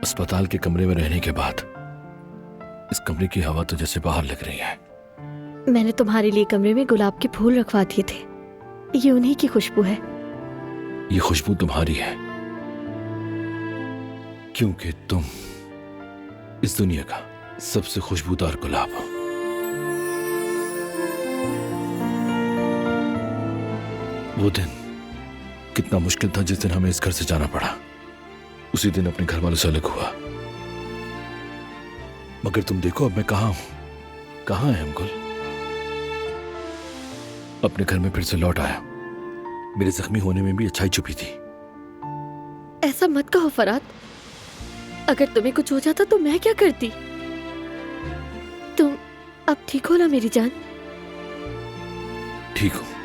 अस्पताल के कमरे में रहने के बाद इस कमरे की हवा तो जैसे बाहर लग रही है। मैंने तुम्हारे लिए कमरे में गुलाब के फूल रखवा दिए थे। ये उन्हीं की खुशबू है। ये खुशबू तुम्हारी है क्योंकि तुम इस दुनिया का सबसे खुशबूदार गुलाब हो। वो दिन कितना मुश्किल था जिस दिन हमें इस घर से जाना पड़ा। उसी दिन अपने घर वालों से अलग हुआ। मगर तुम देखो अब मैं कहां हूं। कहां है हम गुल? अपने घर में फिर से लौट आया। मेरे जख्मी होने में भी अच्छाई छुपी थी। ऐसा मत कहो फराद। अगर तुम्हें कुछ हो जाता तो मैं क्या करती? तुम अब ठीक हो ना मेरी जान? ठीक हूं।